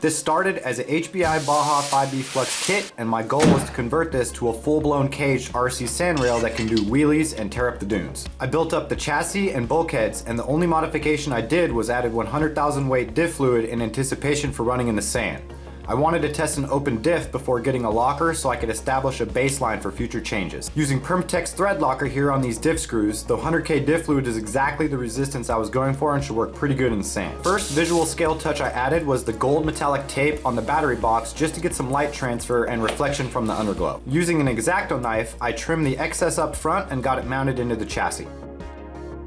This started as a HPI Baja 5B Flux kit, and my goal was to convert this to a full-blown caged RC sand rail that can do wheelies and tear up the dunes. I built up the chassis and bulkheads, and the only modification I did was added 100,000 weight diff fluid in anticipation for running in the sand. I wanted to test an open diff before getting a locker so I could establish a baseline for future changes. Using Permatex thread locker here on these diff screws, the 100K diff fluid is exactly the resistance I was going for and should work pretty good in the sand. First visual scale touch I added was the gold metallic tape on the battery box just to get some light transfer and reflection from the underglow. Using an X-Acto knife, I trimmed the excess up front and got it mounted into the chassis.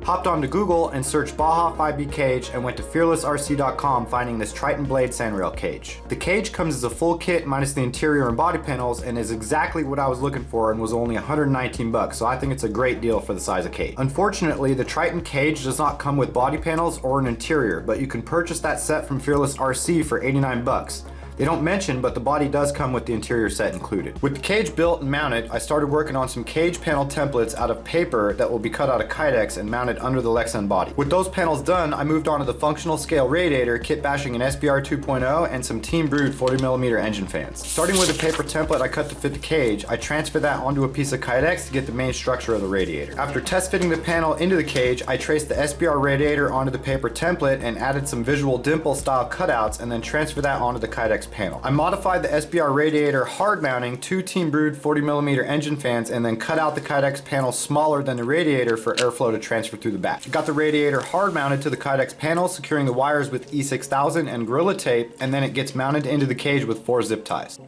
Hopped onto Google and searched Baja 5B cage and went to fearlessrc.com finding this Triton Blade sandrail cage. The cage comes as a full kit minus the interior and body panels and is exactly what I was looking for and was only 119 bucks, so I think it's a great deal for the size of cage. Unfortunately, the Triton cage does not come with body panels or an interior, but you can purchase that set from Fearless RC for 89 bucks. They don't mention, but the body does come with the interior set included. With the cage built and mounted, I started working on some cage panel templates out of paper that will be cut out of Kydex and mounted under the Lexan body. With those panels done, I moved on to the functional scale radiator, kit bashing an SBR 2.0 and some team brewed 40mm engine fans. Starting with a paper template I cut to fit the cage, I transferred that onto a piece of Kydex to get the main structure of the radiator. After test fitting the panel into the cage, I traced the SBR radiator onto the paper template and added some visual dimple style cutouts and then transferred that onto the Kydex panel. I modified the SBR radiator hard mounting 2 team brewed 40mm engine fans and then cut out the Kydex panel smaller than the radiator for airflow to transfer through the back. Got the radiator hard mounted to the Kydex panel, securing the wires with E6000 and Gorilla tape, and then it gets mounted into the cage with 4 zip ties.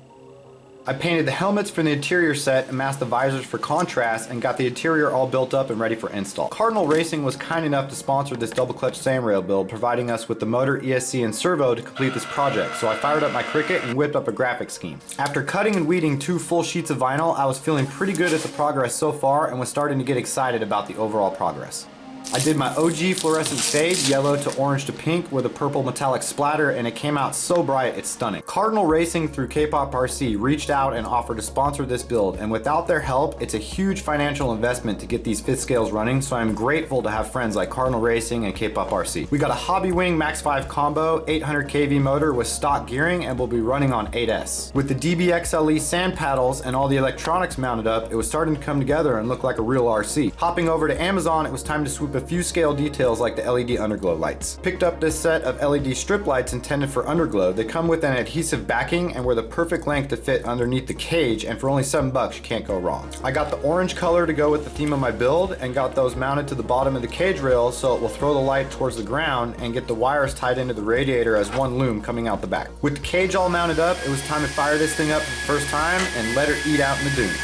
I painted the helmets for the interior set and masked the visors for contrast and got the interior all built up and ready for install. Cardinal Racing was kind enough to sponsor this double clutch sand rail build, providing us with the motor, ESC, and servo to complete this project, so I fired up my Cricut and whipped up a graphic scheme. After cutting and weeding 2 full sheets of vinyl, I was feeling pretty good at the progress so far and was starting to get excited about the overall progress. I did my OG fluorescent fade, yellow to orange to pink with a purple metallic splatter, and it came out so bright it's stunning. Cardinal Racing through K-Pop RC reached out and offered to sponsor this build, and without their help, it's a huge financial investment to get these 5th scales running, so I'm grateful to have friends like Cardinal Racing and K-Pop RC. We got a Hobbywing Max 5 combo, 800 kV motor with stock gearing, and will be running on 8S. With the DBXL-E sand paddles and all the electronics mounted up, it was starting to come together and look like a real RC. Hopping over to Amazon, it was time to swoop a few scale details like the LED underglow lights. Picked up this set of LED strip lights intended for underglow. They come with an adhesive backing and were the perfect length to fit underneath the cage, and for only 7 bucks you can't go wrong. I got the orange color to go with the theme of my build and got those mounted to the bottom of the cage rail so it will throw the light towards the ground and get the wires tied into the radiator as one loom coming out the back. With the cage all mounted up, it was time to fire this thing up for the first time and let her eat out in the dunes.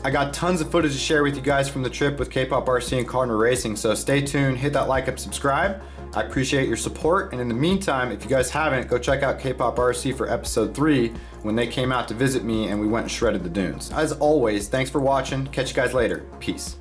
I got tons of footage to share with you guys from the trip with K-Pop RC and Cardinal Racing, so stay tuned, hit that like and subscribe. I appreciate your support, and in the meantime, if you guys haven't, go check out K-Pop RC for episode 3 when they came out to visit me and we went and shredded the dunes. As always, thanks for watching, catch you guys later, peace.